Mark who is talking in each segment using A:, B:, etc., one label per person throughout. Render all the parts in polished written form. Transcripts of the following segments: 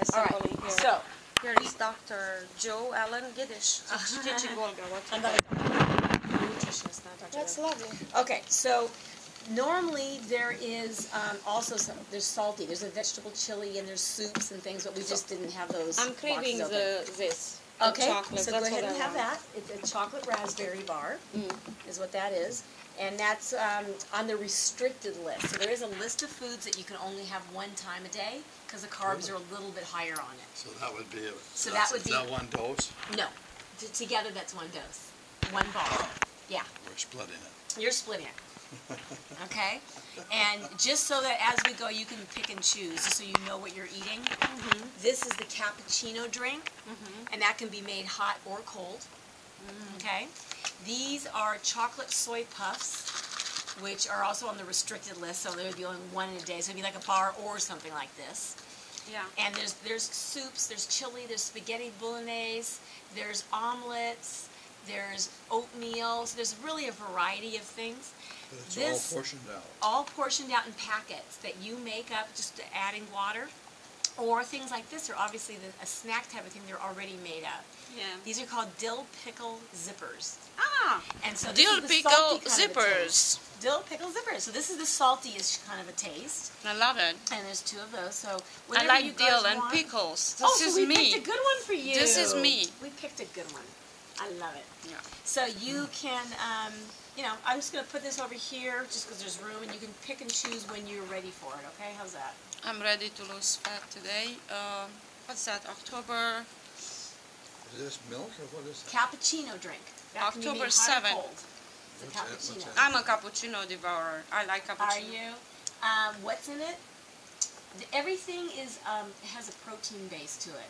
A: assembly here.
B: So,
A: here is Dr. Joe Ellen Gidins. Teaching Olga what to do. Nutritionist, not Dr.
B: that's
A: Ellen.
B: lovely.
C: Okay, so normally there is also there's salty. There's a vegetable chili and there's soups and things, but we just didn't have those.
A: I'm craving
C: boxes open.
A: this.
C: Okay,
A: chocolate.
C: so
A: That's
C: go ahead
A: what
C: and
A: I
C: have
A: want.
C: that. It's a chocolate raspberry bar, is what that is. And that's on the restricted list. So there is a list of foods that you can only have one time a day because the carbs are a little bit higher on it.
D: So that would be
C: So that would be
D: is that one dose?
C: No, together that's one dose, one bar. Yeah,
D: We're splitting it.
C: you're splitting it. Okay, and just so that as we go you can pick and choose, just so you know what you're eating. This is the cappuccino drink, and that can be made hot or cold. Okay, these are chocolate soy puffs, which are also on the restricted list, so they're the only one in a day. So it'd be like a bar or something like this.
A: Yeah.
C: And there's soups, there's chili, there's spaghetti bolognese, there's omelets, there's oatmeal. So there's really a variety of things.
D: But it's
C: This-
D: all portioned out.
C: All portioned out in packets that you make up just adding water. Or things like this are obviously a snack type of thing they're already made up.
A: Yeah.
C: These are called dill pickle zippers.
A: Ah,
C: And so this
A: dill
C: is the
A: pickle
C: salty kind of a
A: zippers.
C: taste. Dill pickle zippers. So this is the saltiest kind of a taste.
A: I love it.
C: And there's two of those. So
A: I
C: whenever you
A: like
C: guys
A: dill and
C: want-
A: pickles. This
C: Oh, so
A: is
C: we
A: me.
C: picked a good one for you.
A: This is me.
C: We picked a good one. I love it.
A: Yeah.
C: So you can, you know, I'm just going to put this over here just because there's room, and you can pick and choose when you're ready for it, okay? How's that?
A: I'm ready to lose fat today. What's that? October
D: Is this milk or what is that?
C: Cappuccino drink. That can be made
A: October
C: hot or
A: 7th.
C: cold. It's a
D: What's that?
C: cappuccino.
D: What's that?
A: I'm a cappuccino devourer. I like
C: Are
A: cappuccino.
C: you? What's in it? Everything is has a protein base to it,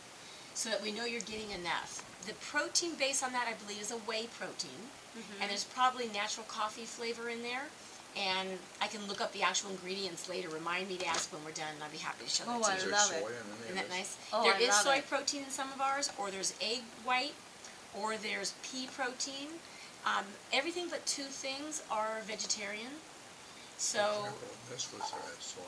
C: so that we know you're getting enough. The protein base on that, I believe, is a whey protein, and there's probably natural coffee flavor in there. And I can look up the actual ingredients later. Remind me to ask when we're done, and I'll be happy to show
A: Oh,
C: that
A: I
C: to
D: Is
C: you.
D: there
A: love
D: soy
A: it.
D: in any
C: Isn't
D: of
C: that
D: this?
C: nice?
A: Oh,
C: There
A: I
C: is
A: love
C: soy
A: it.
C: protein in some of ours, or there's egg white, or there's pea protein. Everything but two things are vegetarian. So,
D: Example, this was soy,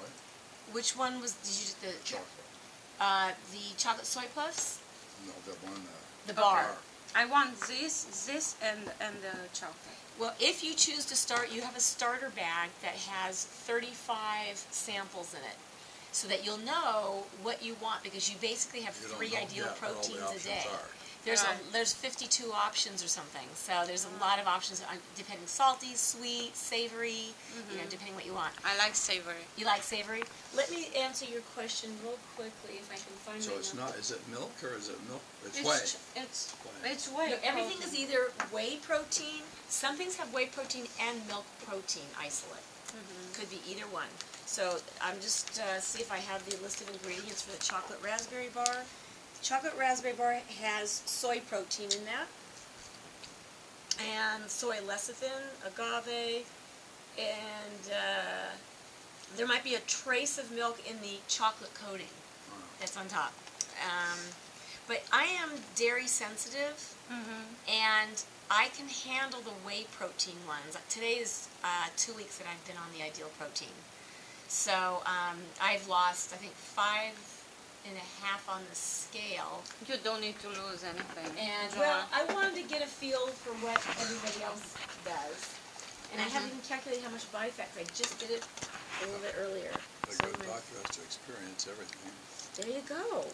C: which one was did you
D: chocolate.
C: the chocolate soy puffs?
D: No, the one.
C: The bar.
A: I want this, and the chocolate.
C: Well, if you choose to start, you have a starter bag that has 35 samples in it, so that you'll know what you want, because you basically have
D: You don't
C: 3
D: know
C: ideal
D: yet what all the
C: proteins a
D: options
C: day.
D: are.
C: There's 52 options or something, so there's a lot of options depending salty, sweet, savory, you know, depending what you want.
A: I like savory.
C: You like savory? Let me answer your question real quickly if I can find
D: So
C: my
D: it's
C: notes.
D: not, is it milk or is it milk? It's whey.
A: It's whey.
C: No, everything is
A: protein.
C: either whey protein. Some things have whey protein and milk protein isolate. Could be either one. So I'm just see if I have the list of ingredients for the chocolate raspberry bar. The chocolate raspberry bar has soy protein in that, and soy lecithin, agave, and there might be a trace of milk in the chocolate coating that's on top. But I am dairy sensitive, and I can handle the whey protein ones. Today is 2 weeks that I've been on the ideal protein. So I've lost, I think, 5.5 on the scale.
A: You don't need to lose anything.
C: And,
A: Joanne.
C: well, I wanted to get a feel for what everybody else does. And I haven't even calculated how much body fat, 'cause I just did it a little bit earlier.
D: A
C: So
D: good
C: I'm gonna-
D: doctor has to experience everything.
C: there you go.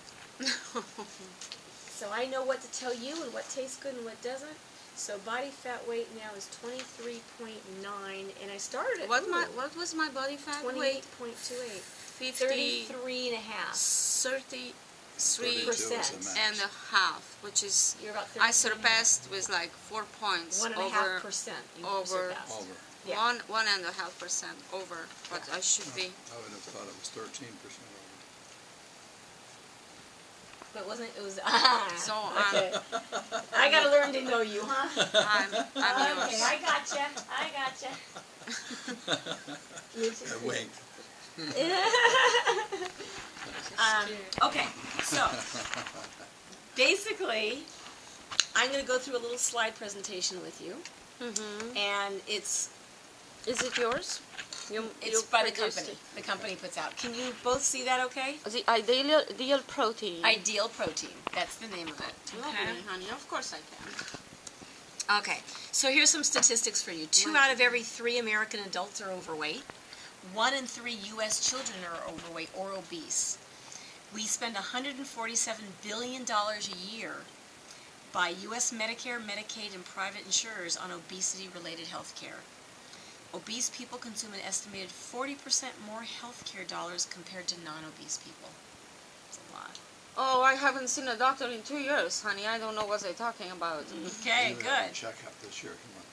C: So I know what to tell you and what tastes good and what doesn't. So body fat weight now is 23.9, and I started at
A: what was my body fat weight?
C: 28.28.
A: 50,
C: 33.5.
A: 33
D: 32 is the max.
A: and a half, which is
C: You're about
A: I
C: 33.5.
A: surpassed with like 4 points
C: 1.5%. You
A: over-
C: surpassed.
D: Over.
C: Yeah.
A: 1.5% over what I should be.
D: I would have thought it was 13% over.
C: But wasn't it was
A: So
C: okay. I gotta learn to know you, huh?
A: I'm
C: Okay,
A: yours.
C: I gotcha. I gotcha.
D: I winked.
C: Okay, so basically, I'm going to go through a little slide presentation with you, and it's
A: Is it yours?
C: It's by the company. The company puts out. Can you both see that okay?
A: The ideal protein.
C: Ideal protein. That's the name of it.
A: Lovely, honey. Of course I can.
C: Okay, so here's some statistics for you. 2 out of every 3 American adults are overweight. 1 in 3 U.S. children are overweight or obese. We spend $147 billion a year by U.S. Medicare, Medicaid, and private insurers on obesity-related health care. Obese people consume an estimated 40% more health care dollars compared to non-obese people. It's a lot.
A: Oh, I haven't seen a doctor in 2 years, honey. I don't know what they're talking about.
C: Okay,
D: You had a
C: good.
D: checkup this year, come on.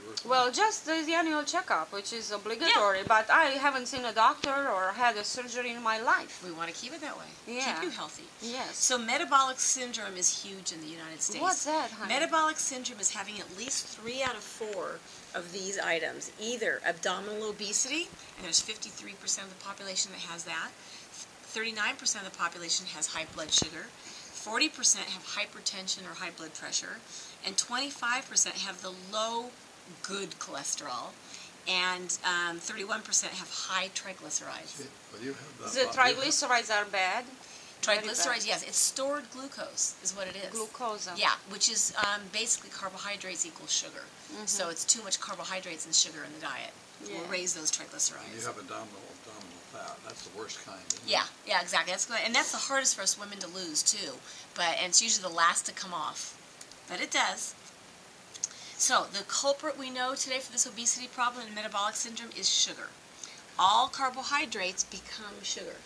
D: You were fine.
A: Well, just the annual checkup, which is obligatory, but I haven't seen a doctor or had a surgery in my life.
C: We want to keep it that way.
A: Yeah.
C: Keep you healthy.
A: Yes.
C: So metabolic syndrome is huge in the United States.
A: What's that, honey?
C: Metabolic syndrome is having at least 3 out of 4 of these items. Either abdominal obesity, and there's 53% of the population that has that. 39% of the population has high blood sugar. 40% have hypertension or high blood pressure. And 25% have the low good cholesterol. And 31% have high triglycerides.
D: Well, you have that.
A: The triglycerides are bad.
C: Triglycerides, yes, it's stored glucose is what it is.
A: Glucose.
C: Yeah, which is basically carbohydrates equals sugar. So it's too much carbohydrates and sugar in the diet.
A: Yeah.
C: Will raise those
D: You
C: triglycerides.
D: have abdominal fat. That's the worst kind, isn't it?
C: Yeah, exactly. That's good. And that's the hardest for us women to lose too. And it's usually the last to come off. But it does. So the culprit we know today for this obesity problem and metabolic syndrome is sugar. All carbohydrates become sugar.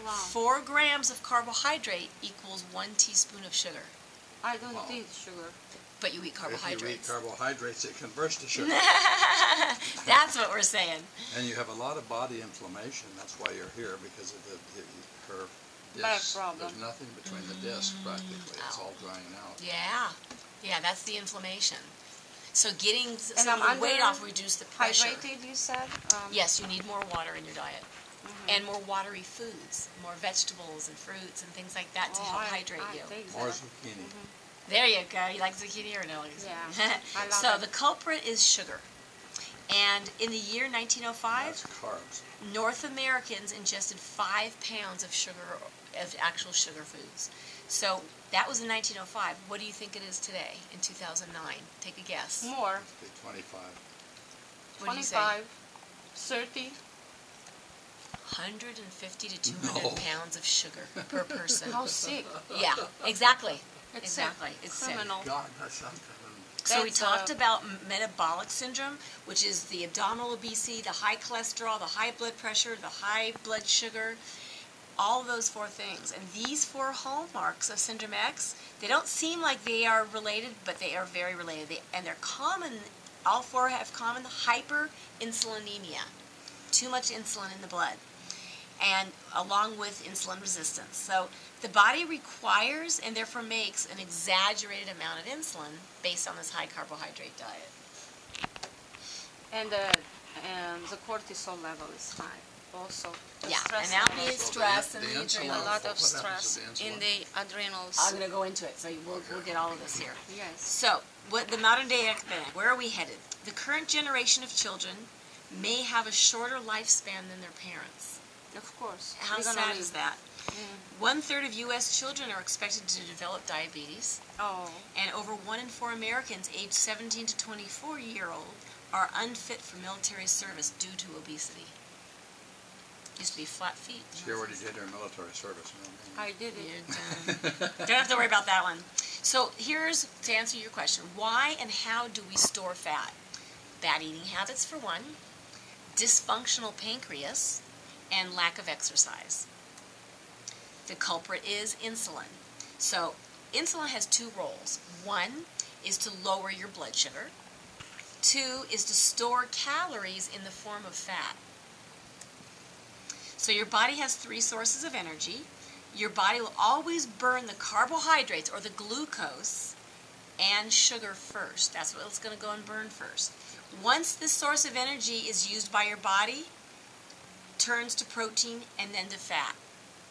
A: Wow.
C: 4 grams of carbohydrate equals 1 teaspoon of sugar.
A: I don't
D: Wow.
A: eat sugar.
C: But you eat
D: If
C: carbohydrates.
D: you eat carbohydrates, it converts to sugar.
C: That's what we're saying.
D: And you have a lot of body inflammation. That's why you're here, because of her
A: Back
D: discs.
A: problem.
D: There's nothing between the discs practically. It's all drying out.
C: Yeah, that's the inflammation. So getting
A: And
C: some
A: I'm
C: of the weight
A: under
C: off reduce the pressure.
A: Hydrated, you said?
C: Yes, you need more water in your diet. And more watery foods, more vegetables and fruits and things like that to help hydrate you.
D: More zucchini.
C: There you go. You like zucchini or no?
A: Yeah, I love
C: So
A: it.
C: the culprit is sugar. And in the year 1905,
D: That's carbs.
C: North Americans ingested 5 pounds of sugar, of actual sugar foods. So that was in 1905. What do you think it is today in 2009? Take a guess.
A: More.
D: Be 25.
C: What do you say?
A: 25, 30.
C: 150 to 200
D: No.
C: pounds of sugar per person.
A: How sick.
C: Yeah, exactly.
A: It's
C: exactly.
A: sick.
C: It's sick.
A: Criminal.
D: God, that's something.
C: So we
A: That's,
C: talked about metabolic syndrome, which is the abdominal obesity, the high cholesterol, the high blood pressure, the high blood sugar, all those 4 things. And these 4 hallmarks of Syndrome X, they don't seem like they are related, but they are very related. And they're common, all 4 have common hyperinsulinemia, too much insulin in the blood, and along with insulin resistance. So the body requires and therefore makes an exaggerated amount of insulin based on this high carbohydrate diet.
A: And the cortisol level is high also. The
C: Yeah,
A: stress
C: and that
A: level.
C: means
D: So
C: stress
D: the
C: and the
D: insulin-
C: adrenal.
A: A lot of
D: What happens to
A: stress
D: the
A: in
D: insulin?
A: the adrenals.
C: I'm going to go into it, so we'll get all of this here.
A: Yes.
C: So, what the modern day epidemic, where are we headed? The current generation of children may have a shorter lifespan than their parents.
A: Of course.
C: How
A: We're gonna
C: sad
A: live.
C: is that? 1/3 of U.S. children are expected to develop diabetes,
A: Oh.
C: and over 1 in 4 Americans aged 17 to 24-year-old are unfit for military service due to obesity. Used to be flat feet.
D: She already did her military service.
A: I did it.
C: You're done. Don't have to worry about that one. So here's to answer your question. Why and how do we store fat? Bad eating habits for one, dysfunctional pancreas, and lack of exercise. The culprit is insulin. So insulin has 2 roles. 1 is to lower your blood sugar. 2 is to store calories in the form of fat. So your body has 3 sources of energy. Your body will always burn the carbohydrates or the glucose and sugar first. That's what it's going to go and burn first. Once this source of energy is used by your body, turns to protein and then to fat,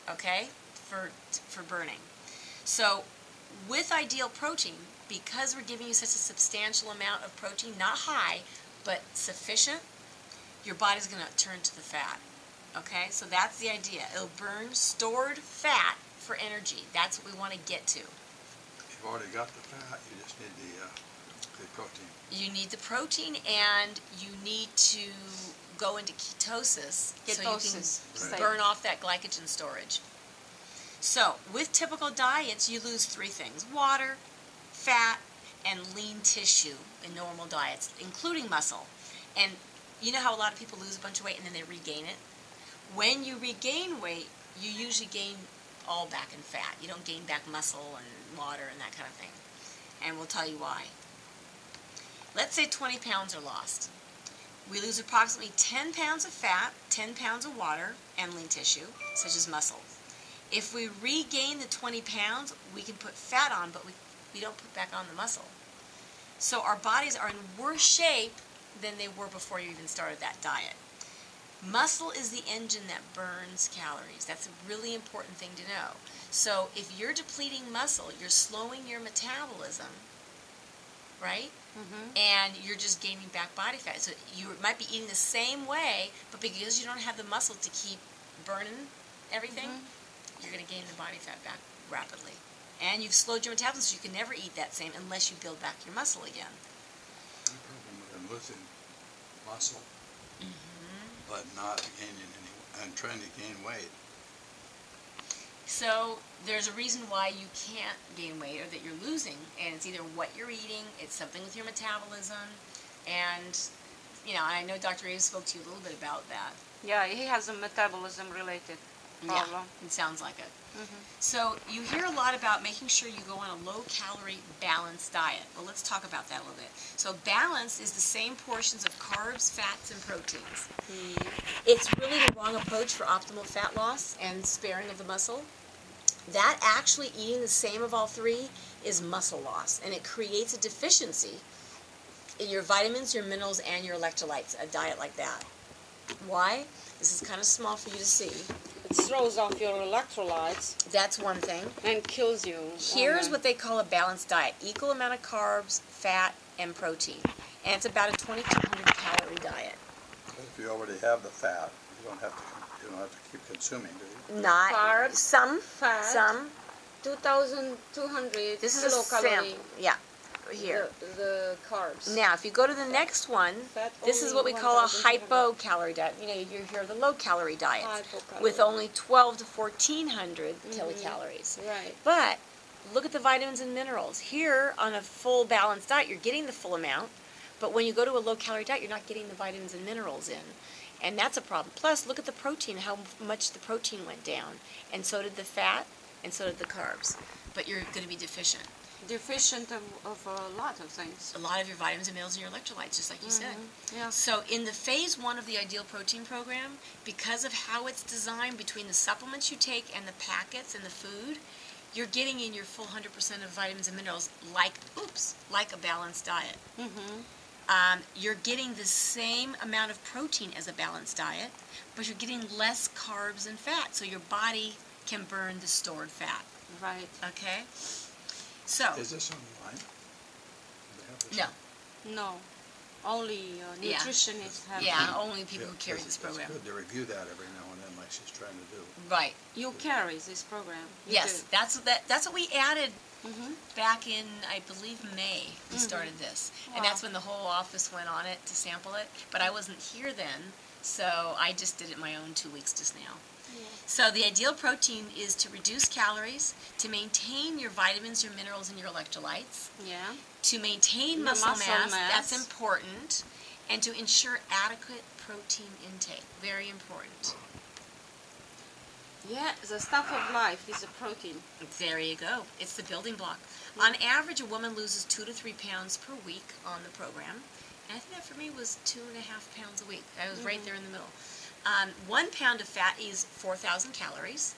C: okay, for burning. So with ideal protein, because we're giving you such a substantial amount of protein, not high, but sufficient, your body's going to turn to the fat. Okay? So that's the idea. It'll burn stored fat for energy. That's what we want to get to.
D: You've already got the fat, you just need the protein.
C: You need the protein, and you need to go into ketosis so you can burn off that glycogen storage. So, with typical diets, you lose three things: water, fat, and lean tissue in normal diets, including muscle. And you know how a lot of people lose a bunch of weight and then they regain it? When you regain weight, you usually gain all back in fat. You don't gain back muscle and water and that kind of thing. And we'll tell you why. Let's say 20 pounds are lost. We lose approximately 10 pounds of fat, 10 pounds of water, and lean tissue, such as muscle. If we regain the 20 pounds, we can put fat on, but we don't put back on the muscle. So our bodies are in worse shape than they were before you even started that diet. Muscle is the engine that burns calories. That's a really important thing to know. So if you're depleting muscle, you're slowing your metabolism, right? And you're just gaining back body fat. So you might be eating the same way, but because you don't have the muscle to keep burning everything, you're going to gain the body fat back rapidly. And you've slowed your metabolism, so you can never eat that same unless you build back your muscle again.
D: The problem with losing muscle, but not gaining any, and trying to gain weight.
C: So there's a reason why you can't gain weight or that you're losing, and it's either what you're eating, it's something with your metabolism, and I know Dr. Aves spoke to you a little bit about that.
A: Yeah, he has a metabolism related problem.
C: Yeah, it sounds like it. So you hear a lot about making sure you go on a low-calorie balanced diet. Well, let's talk about that a little bit. So balance is the same portions of carbs, fats, and proteins. It's really the wrong approach for optimal fat loss and sparing of the muscle. That actually eating the same of all three is muscle loss, and it creates a deficiency in your vitamins, your minerals, and your electrolytes, a diet like that. Why? This is kind of small for you to see.
A: It throws off your electrolytes.
C: That's one thing.
A: And kills you.
C: Here's what they call a balanced diet. Equal amount of carbs, fat, and protein. And it's about a 2,200 calorie diet.
D: But if you already have the fat, you don't have to keep consuming, do you?
C: Not
A: Carbs,
C: some.
A: fat,
C: Some.
A: 2,200
C: This is a
A: kilocalorie.
C: sample. Yeah. Here.
A: The carbs.
C: Now, if you go to the next one, this is what we call a hypocalorie diet. You hear the low-calorie diets with only 1,200 to 1,400 kilocalories.
A: Right.
C: But look at the vitamins and minerals. Here, on a full balanced diet, you're getting the full amount. But when you go to a low-calorie diet, you're not getting the vitamins and minerals in. And that's a problem. Plus, look at the protein, how much the protein went down. And so did the fat, and so did the carbs. But you're going to be deficient.
A: Deficient of a lot of things.
C: A lot of your vitamins and minerals and your electrolytes, just like you said.
A: Yeah.
C: So in the phase 1 of the Ideal Protein Program, because of how it's designed between the supplements you take and the packets and the food, you're getting in your full 100% of vitamins and minerals like a balanced diet. You're getting the same amount of protein as a balanced diet, but you're getting less carbs and fat, so your body can burn the stored fat.
A: Right.
C: Okay? So.
D: Is this online?
C: No.
A: No. Only nutritionists have.
C: Yeah, only people who carry this program.
D: It's good to review that every now and then, like she's trying to do.
C: Right.
A: You carry this program.
C: Yes, that's what we added back in, I believe, May. We started this, and that's when the whole office went on it to sample it. But I wasn't here then, so I just did it my own 2 weeks just now. So the ideal protein is to reduce calories, to maintain your vitamins, your minerals, and your electrolytes.
A: Yeah.
C: To maintain muscle mass, that's important, and to ensure adequate protein intake, very important.
A: Yeah, the stuff of life is a protein.
C: There you go. It's the building block. On average, a woman loses 2 to 3 pounds per week on the program, and I think that for me was 2.5 pounds a week. I was right there in the middle. 1 pound of fat is 4,000 calories.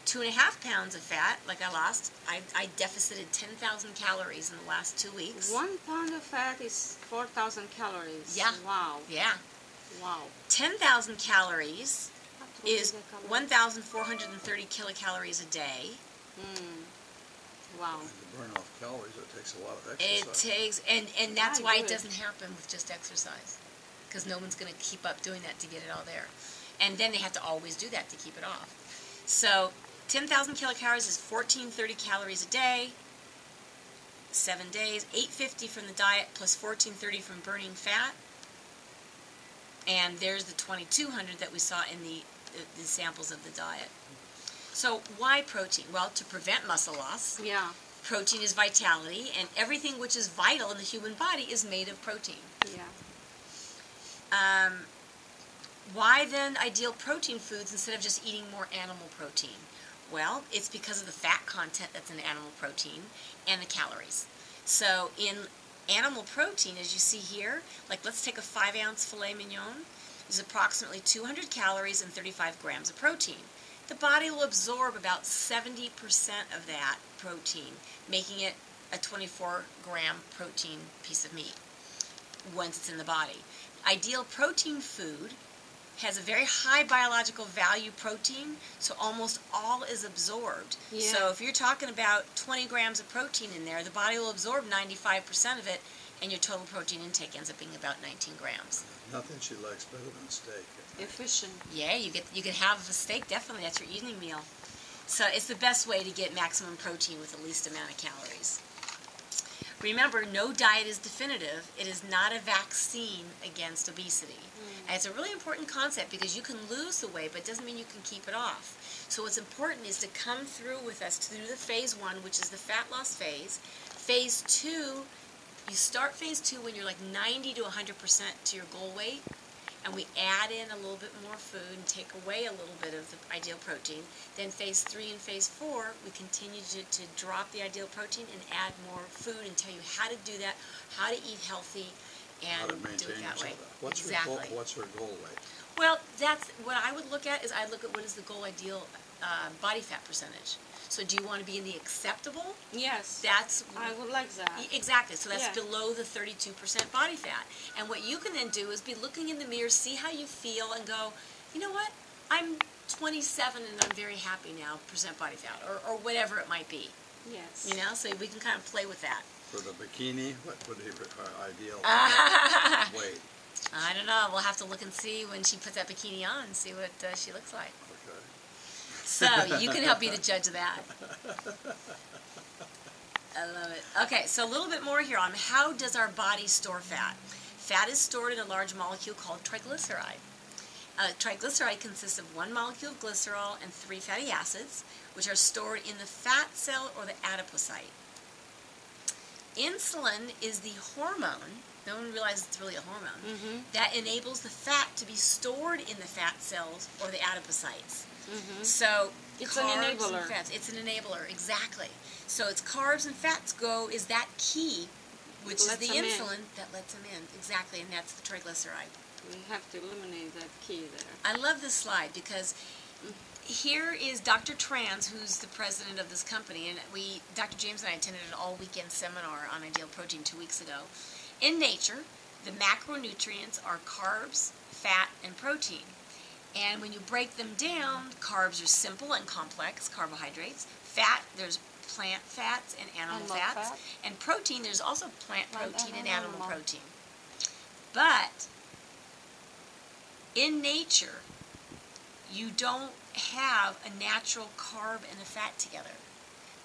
C: 2.5 pounds of fat, like I lost, I deficited 10,000 calories in the last 2 weeks.
A: 1 pound of fat is 4,000 calories.
C: Yeah.
A: Wow.
C: Yeah.
A: Wow.
C: 10,000 calories is 1,430 kilocalories a day.
A: Wow.
D: And to burn off calories, it takes a lot of exercise.
C: It takes, and that's why it doesn't happen with just exercise. because no one's going to keep up doing that to get it all there. And then they have to always do that to keep it off. So 10,000 kilocalories is 1,430 calories a day, 7 days, 850 from the diet plus 1,430 from burning fat. And there's the 2,200 that we saw in the samples of the diet. So why protein? Well, to prevent muscle loss.
A: Yeah.
C: Protein is vitality, and everything which is vital in the human body is made of protein.
A: Yeah.
C: Why then ideal protein foods instead of just eating more animal protein? Well, it's because of the fat content that's in animal protein and the calories. So in animal protein, as you see here, like let's take a 5-ounce filet mignon. There's approximately 200 calories and 35 grams of protein. The body will absorb about 70% of that protein, making it a 24-gram protein piece of meat once it's in the body. Ideal protein food has a very high biological value protein, so almost all is absorbed.
A: Yeah.
C: So if you're talking about 20 grams of protein in there, the body will absorb 95% of it, and your total protein intake ends up being about 19 grams.
D: Nothing she likes better than steak.
A: Efficient.
C: Yeah, you can have a steak, definitely. That's your evening meal. So it's the best way to get maximum protein with the least amount of calories. Remember, no diet is definitive. It is not a vaccine against obesity. And it's a really important concept because you can lose the weight, but it doesn't mean you can keep it off. So what's important is to come through with us through the phase 1, which is the fat loss phase. Phase 2, you start phase 2 when you're like 90 to 100% to your goal weight, and we add in a little bit more food and take away a little bit of the ideal protein. Then phase 3 and phase 4, we continue to drop the ideal protein and add more food and tell you how to do that, how to eat healthy, and
D: How to
C: do
D: maintain
C: it that way.
D: What's
C: Exactly.
D: What's her goal weight?
C: Well, that's what I would look at. Is I look at what is the goal ideal body fat percentage. So do you want to be in the acceptable?
A: Yes.
C: That's
A: I would like that.
C: exactly. So that's
A: Yeah.
C: below the 32% body fat. And what you can then do is be looking in the mirror, see how you feel, and go, you know what? I'm 27 and I'm very happy now, percent body fat, or whatever it might be.
A: Yes.
C: You know, so we can kind of play with that.
D: For the bikini, what would be her ideal weight?
C: I don't know. We'll have to look and see when she puts that bikini on and see what she looks like.
D: Okay.
C: So you can help be the judge of that. I love it. Okay, so a little bit more here on how does our body store fat. Fat is stored in a large molecule called triglyceride. Triglyceride consists of 1 molecule of glycerol and 3 fatty acids, which are stored in the fat cell or the adipocyte. Insulin is the hormone, no one realizes it's really a hormone, that enables the fat to be stored in the fat cells or the adipocytes. So
A: It's an
C: carbs
A: enabler.
C: and fats, it's an enabler, exactly. So it's carbs and fats is that key, which is
A: Lets
C: the
A: them in.
C: insulin that lets them in, exactly, and that's the triglyceride.
A: We have to eliminate that key there.
C: I love this slide because here is Dr. Trans, who's the president of this company, and Dr. James and I attended an all-weekend seminar on ideal protein 2 weeks ago. In nature, the macronutrients are carbs, fat, and protein. And when you break them down, carbs are simple and complex, carbohydrates. Fat, there's plant fats and animal fats.
A: fat.
C: And protein, there's also plant
A: Plant
C: protein
A: and
C: and animal
A: animal.
C: protein. But in nature, you don't have a natural carb and a fat together.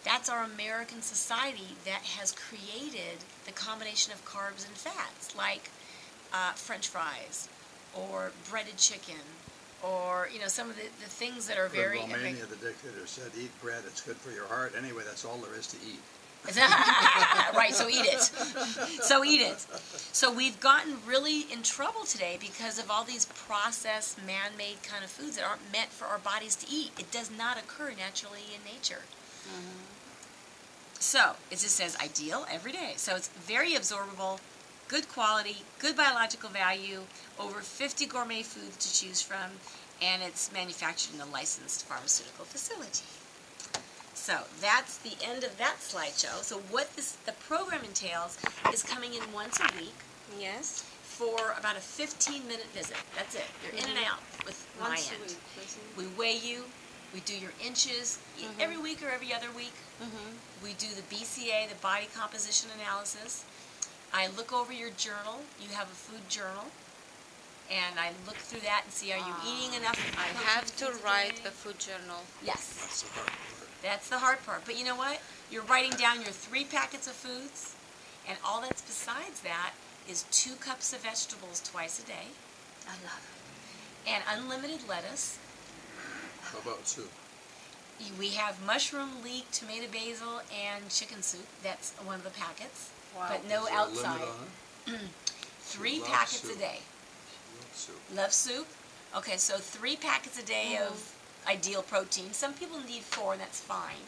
C: That's our American society that has created the combination of carbs and fats, like French fries or breaded chicken, or some of the things that are very
D: In Romania, the dictator said, "Eat bread; it's good for your heart." Anyway, that's all there is to eat.
C: Right, so eat it. So eat it. So we've gotten really in trouble today because of all these processed, man-made kind of foods that aren't meant for our bodies to eat. It does not occur naturally in nature. So it just says ideal every day. So it's very absorbable, good quality, good biological value, over 50 gourmet foods to choose from, and it's manufactured in a licensed pharmaceutical facility. So that's the end of that slideshow. So what the program entails is coming in once a week
A: Yes.
C: for about a 15-minute visit. That's it. You're in and out with my
A: Once a
C: end.
A: week. Doesn't it?
C: We weigh you. We do your inches every week or every other week. We do the BCA, the body composition analysis. I look over your journal. You have a food journal. and I look through that and see, are you eating enough?
A: I have to write a food journal.
C: Yes.
D: That's the hard part.
C: That's the hard part. But you know what? You're writing down your 3 packets of foods, and all that's besides that is 2 cups of vegetables twice a day.
A: I love it.
C: And unlimited lettuce.
D: How about soup?
C: We have mushroom, leek, tomato, basil, and chicken soup. That's one of the packets.
A: Wow.
C: But no
D: Is there a
C: outside.
D: limit on it?
C: 3
D: Love
C: packets
D: soup.
C: a day.
D: Love soup.
C: Love soup? Okay, so 3 packets a day of ideal protein. Some people need 4, and that's fine.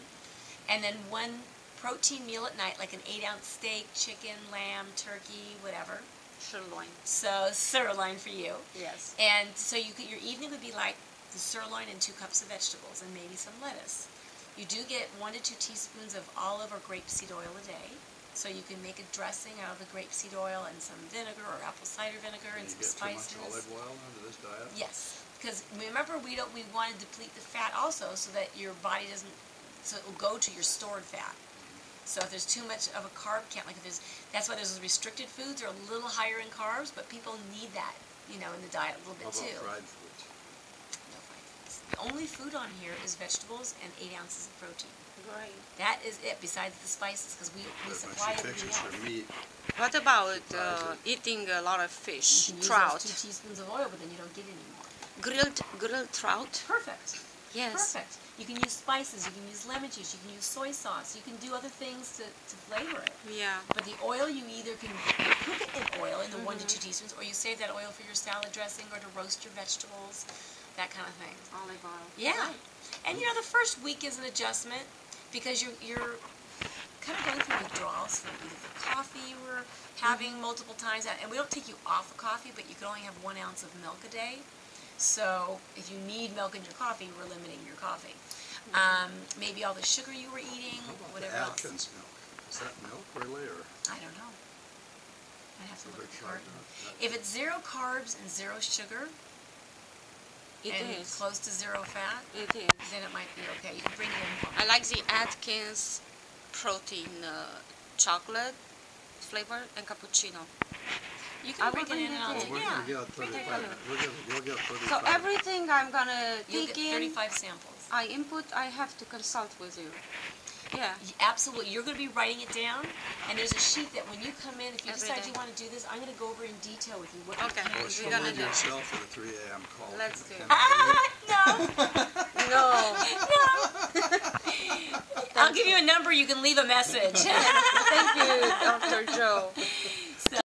C: And then 1 protein meal at night, like an 8-ounce steak, chicken, lamb, turkey, whatever.
A: Sirloin.
C: So sirloin for you.
A: Yes.
C: And so your evening would be like the sirloin and 2 cups of vegetables and maybe some lettuce. You do get 1 to 2 teaspoons of olive or grapeseed oil a day. So you can make a dressing out of the grapeseed oil and some vinegar or apple cider vinegar and some spices.
D: You get too much olive oil into this diet?
C: Yes, because remember we want to deplete the fat also so that your body doesn't, so it will go to your stored fat. So if there's too much of a carb count, like if there's, that's why there's restricted foods are a little higher in carbs, but people need that, you know, in the diet a little bit
D: How
C: too.
D: about fried foods?
C: No fried foods. The only food on here is vegetables and 8 ounces of protein.
A: Great.
C: That is it, besides the spices, because we
D: But
C: supply
D: when she
C: everything
D: fixes her
C: else.
D: meat,
A: What about
D: Surprise
A: eating a lot of fish,
C: You can use
A: trout,
C: those 2 teaspoons of oil, but then you don't get any more.
A: grilled trout?
C: Perfect.
A: Yes.
C: Perfect. You can use spices, you can use lemon juice, you can use soy sauce, you can do other things to flavor it.
A: Yeah.
C: But the oil, you either can cook it in oil in the 1 to 2 teaspoons, or you save that oil for your salad dressing or to roast your vegetables, that kind of thing.
A: Olive oil.
C: Yeah.
A: Right.
C: And you know, the first week is an adjustment because you're kind of going through withdrawals from either the coffee you were having multiple times, and we don't take you off of coffee, but you can only have 1 ounce of milk a day. So if you need milk in your coffee, we're limiting your coffee. Maybe all the sugar you were eating,
D: how about the
C: whatever else.
D: Atkins milk? Is that milk really, or?
C: I don't know. I'd have to look at the
D: Big
C: carton.
D: carton?
C: If it's 0 carbs and 0 sugar,
A: It
C: and
A: is.
C: close to 0 fat,
A: It is.
C: then it might be okay. You can bring it in for me.
A: I like the Atkins protein chocolate flavor and cappuccino.
C: You
A: I
C: can bring
A: will
C: it in
A: bring
C: and I'll
A: it
C: take
A: in.
D: We're
C: yeah.
D: gonna get
C: bring it
D: 35,
C: in.
D: you'll get 35.
A: So everything I'm gonna
C: You'll
A: take
C: get
A: in,
C: 35 samples.
A: I input, I have to consult with you. Yeah.
C: Absolutely. You're going to be writing it down, and there's a sheet that when you come in, if you
A: Every
C: decide
A: day.
C: you want to do this, I'm going to go over in detail with you what
A: Okay.
C: you can
D: Well,
C: do.
D: she'll
A: We're gonna
D: leave
A: do it.
D: yourself for the 3 a.m. call.
A: Let's do it.
C: No,
A: No.
C: no. I'll give you a number. You can leave a message.
A: Thank you, Dr. Joe.